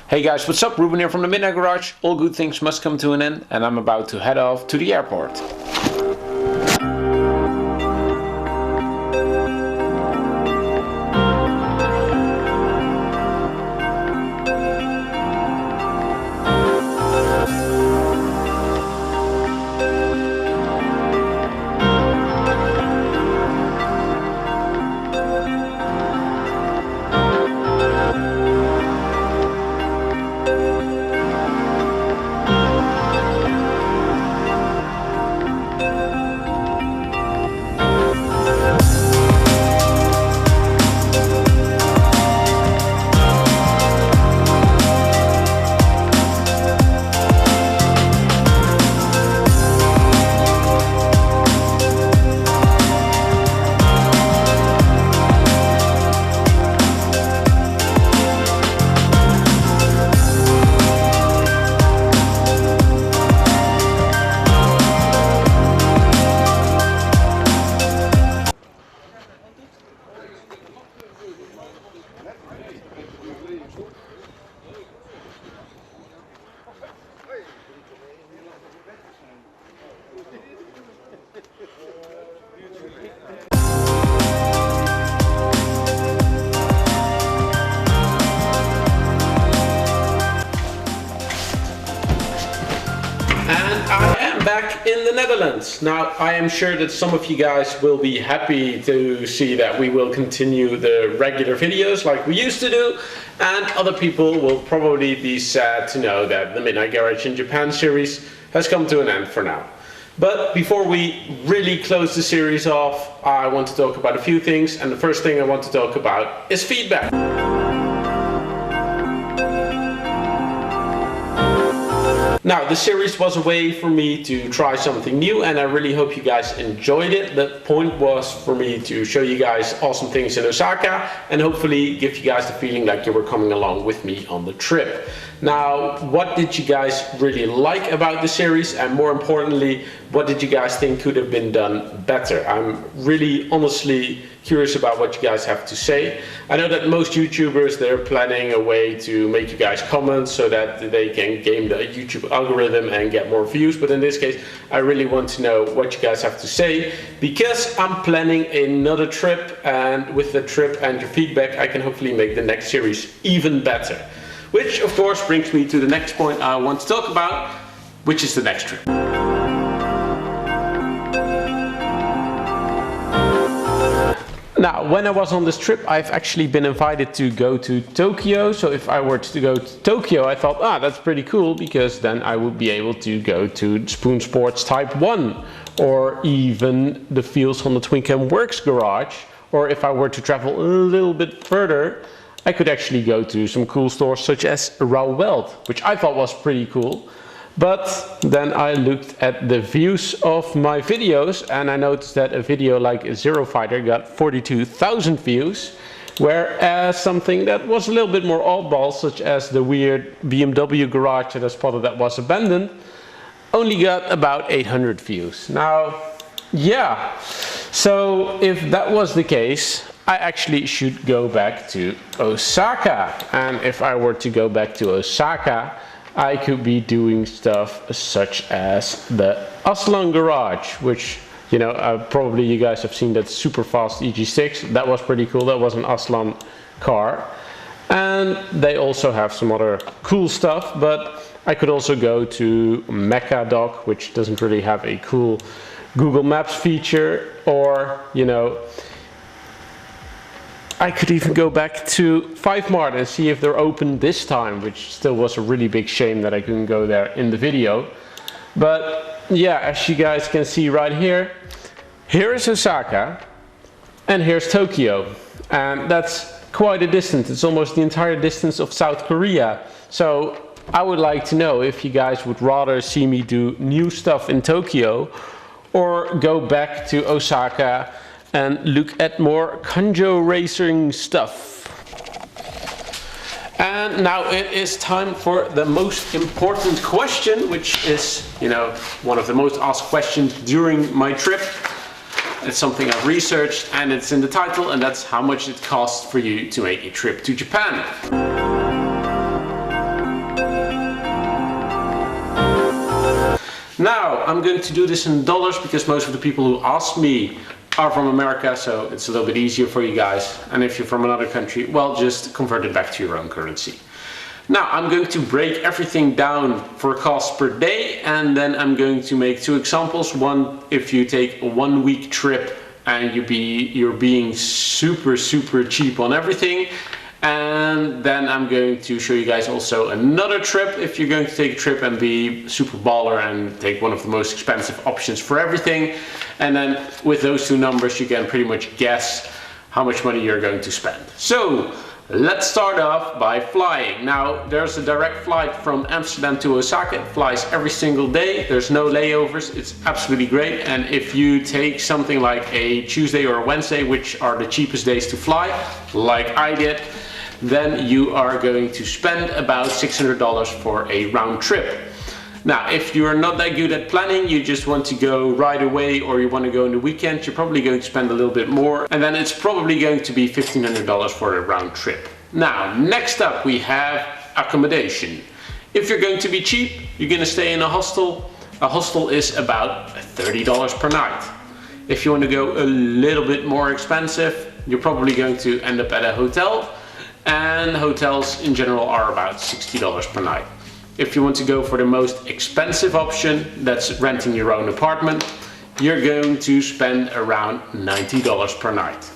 Hey guys, what's up? Ruben here from the Midnight Garage. All good things must come to an end and I'm about to head off to the airport. Back in the Netherlands. Now I am sure that some of you guys will be happy to see that we will continue the regular videos like we used to do, and other people will probably be sad to know that the Midnight Garage in Japan series has come to an end for now. But before we really close the series off, I want to talk about a few things, and the first thing I want to talk about is feedback. Now, the series was a way for me to try something new, and I really hope you guys enjoyed it. The point was for me to show you guys awesome things in Osaka and hopefully give you guys the feeling like you were coming along with me on the trip. Now, what did you guys really like about the series, and more importantly, what did you guys think could have been done better? I'm really honestly curious about what you guys have to say. I know that most YouTubers, they're planning a way to make you guys comment so that they can game the YouTube algorithm and get more views, but in this case I really want to know what you guys have to say, because I'm planning another trip, and with the trip and your feedback I can hopefully make the next series even better. Which of course brings me to the next point I want to talk about, which is the next trip. Now, when I was on this trip, I've actually been invited to go to Tokyo. So if I were to go to Tokyo, I thought, that's pretty cool, because then I would be able to go to Spoon Sports Type 1, or even the Feels on the Twin Cam Works garage. Or if I were to travel a little bit further, I could actually go to some cool stores such as Rauweld, which I thought was pretty cool. But then I looked at the views of my videos, and I noticed that a video like Zero Fighter got 42,000 views, whereas something that was a little bit more oddball, such as the weird BMW garage that I spotted that was abandoned, only got about 800 views. Now, yeah, so if that was the case, I actually should go back to Osaka. And if I were to go back to Osaka, I could be doing stuff such as the Aslan garage, which, you know, probably you guys have seen that super fast EG6. That was pretty cool. That was an Aslan car. And they also have some other cool stuff, but I could also go to Mecha Dock, which doesn't really have a cool Google Maps feature, or, you know, I could even go back to 5 Mart and see if they're open this time, which still was a really big shame that I couldn't go there in the video. But yeah, as you guys can see right here, here is Osaka and here's Tokyo. And that's quite a distance. It's almost the entire distance of South Korea. So I would like to know if you guys would rather see me do new stuff in Tokyo, or go back to Osaka and look at more kanjo racing stuff. And now it is time for the most important question, which is, you know, one of the most asked questions during my trip. It's something I've researched and it's in the title, and that's how much it costs for you to make a trip to Japan. Now, I'm going to do this in dollars because most of the people who ask me are from America, so it's a little bit easier for you guys. And if you're from another country, well, just convert it back to your own currency. Now, I'm going to break everything down for cost per day, and then I'm going to make two examples. One, if you take a 1 week trip and you're being super cheap on everything. And then I'm going to show you guys also another trip if you're going to take a trip and be super baller and take one of the most expensive options for everything. And then with those two numbers you can pretty much guess how much money you're going to spend. So let's start off by flying. Now, there's a direct flight from Amsterdam to Osaka. It flies every single day. There's no layovers. It's absolutely great. And if you take something like a Tuesday or a Wednesday, which are the cheapest days to fly, like I did, then you are going to spend about $600 for a round trip. Now, if you are not that good at planning, you just want to go right away or you want to go in the weekend, you're probably going to spend a little bit more, and then it's probably going to be $1,500 for a round trip. Now, next up we have accommodation. If you're going to be cheap, you're going to stay in a hostel. A hostel is about $30 per night. If you want to go a little bit more expensive, you're probably going to end up at a hotel. And hotels in general are about $60 per night. If you want to go for the most expensive option, that's renting your own apartment, you're going to spend around $90 per night.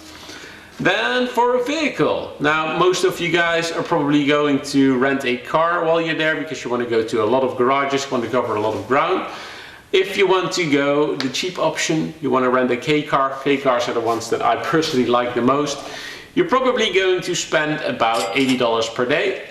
Then for a vehicle. Now, most of you guys are probably going to rent a car while you're there because you want to go to a lot of garages, want to cover a lot of ground. If you want to go the cheap option, you want to rent a K car. K cars are the ones that I personally like the most. You're probably going to spend about $80 per day.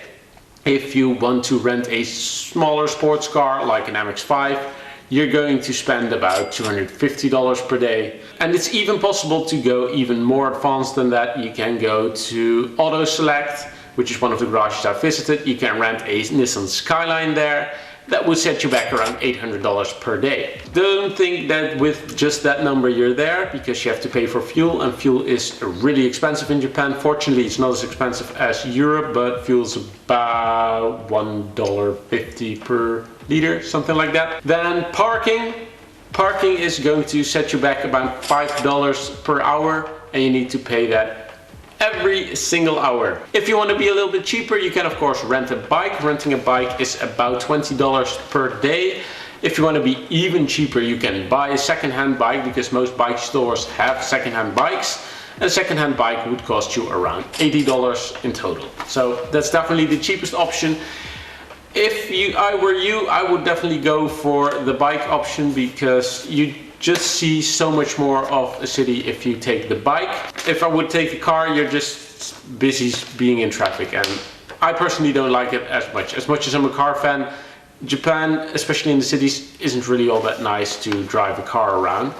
If you want to rent a smaller sports car like an MX-5, you're going to spend about $250 per day. And it's even possible to go even more advanced than that. You can go to Auto Select, which is one of the garages I visited. You can rent a Nissan Skyline there. That would set you back around $800 per day. Don't think that with just that number you're there, because you have to pay for fuel, and fuel is really expensive in Japan. Fortunately, it's not as expensive as Europe, but fuel's about $1.50 per liter, something like that. Then parking. Parking is going to set you back about $5 per hour, and you need to pay that every single hour. If you want to be a little bit cheaper, you can of course rent a bike. Renting a bike is about $20 per day. If you want to be even cheaper, you can buy a second-hand bike because most bike stores have second-hand bikes. A second-hand bike would cost you around $80 in total. So that's definitely the cheapest option. If I were you, I would definitely go for the bike option because you just see so much more of a city if you take the bike. If I would take the car, you're just busy being in traffic, and I personally don't like it as much. As much as I'm a car fan, Japan, especially in the cities, isn't really all that nice to drive a car around.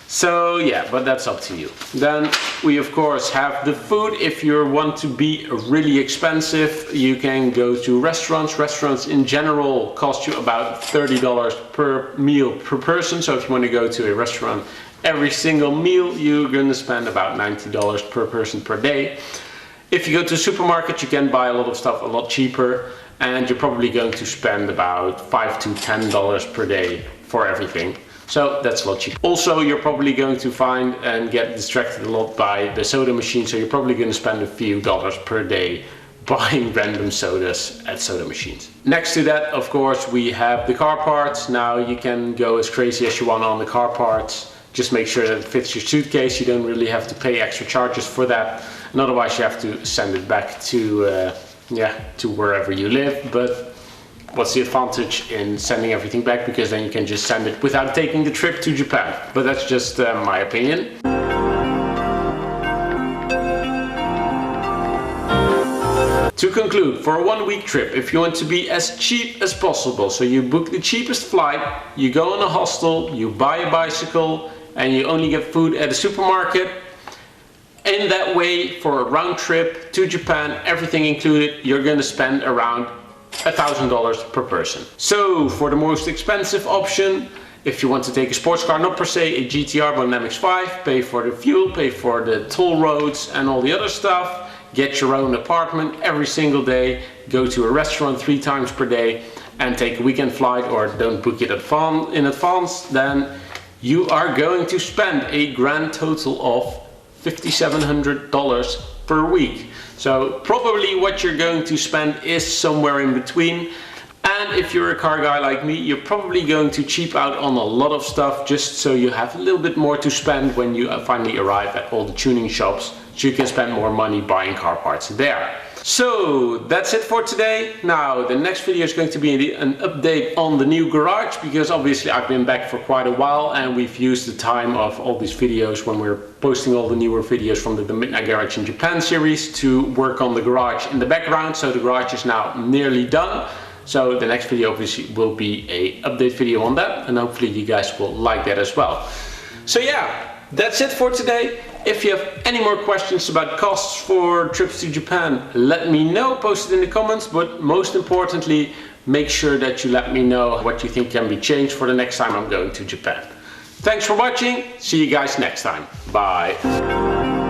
So yeah, but that's up to you. Then we of course have the food. If you want to be really expensive, you can go to restaurants. Restaurants in general cost you about $30 per meal per person. So if you want to go to a restaurant every single meal, you're going to spend about $90 per person per day. If you go to a supermarket, you can buy a lot of stuff a lot cheaper, and you're probably going to spend about $5 to $10 per day for everything. So that's a lot cheaper. Also, you're probably going to find and get distracted a lot by the soda machine, so you're probably going to spend a few dollars per day buying random sodas at soda machines. Next to that, of course, we have the car parts. Now you can go as crazy as you want on the car parts. Just make sure that it fits your suitcase. You don't really have to pay extra charges for that, and otherwise you have to send it back to wherever you live. But what's the advantage in sending everything back? Because then you can just send it without taking the trip to Japan. But that's just my opinion. To conclude, for a 1 week trip, if you want to be as cheap as possible, so you book the cheapest flight, you go in a hostel, you buy a bicycle, and you only get food at a supermarket. In that way, for a round trip to Japan, everything included, you're going to spend around $1,000 per person. So for the most expensive option, if you want to take a sports car, not per se a GTR but an MX-5, pay for the fuel, pay for the toll roads and all the other stuff, get your own apartment every single day, go to a restaurant 3 times per day, and take a weekend flight or don't book it in advance, then you are going to spend a grand total of $5,700 per week. So probably what you're going to spend is somewhere in between. And if you're a car guy like me, you're probably going to cheap out on a lot of stuff just so you have a little bit more to spend when you finally arrive at all the tuning shops, so you can spend more money buying car parts there. So that's it for today. Now the next video is going to be an update on the new garage, because obviously I've been back for quite a while and we've used the time of all these videos when we're posting all the newer videos from the Midnight Garage in Japan series to work on the garage in the background. So the garage is now nearly done. So the next video obviously will be a update video on that, and hopefully you guys will like that as well. So yeah, that's it for today. If you have any more questions about costs for trips to Japan, let me know, post it in the comments, but most importantly, make sure that you let me know what you think can be changed for the next time I'm going to Japan. Thanks for watching, see you guys next time, bye.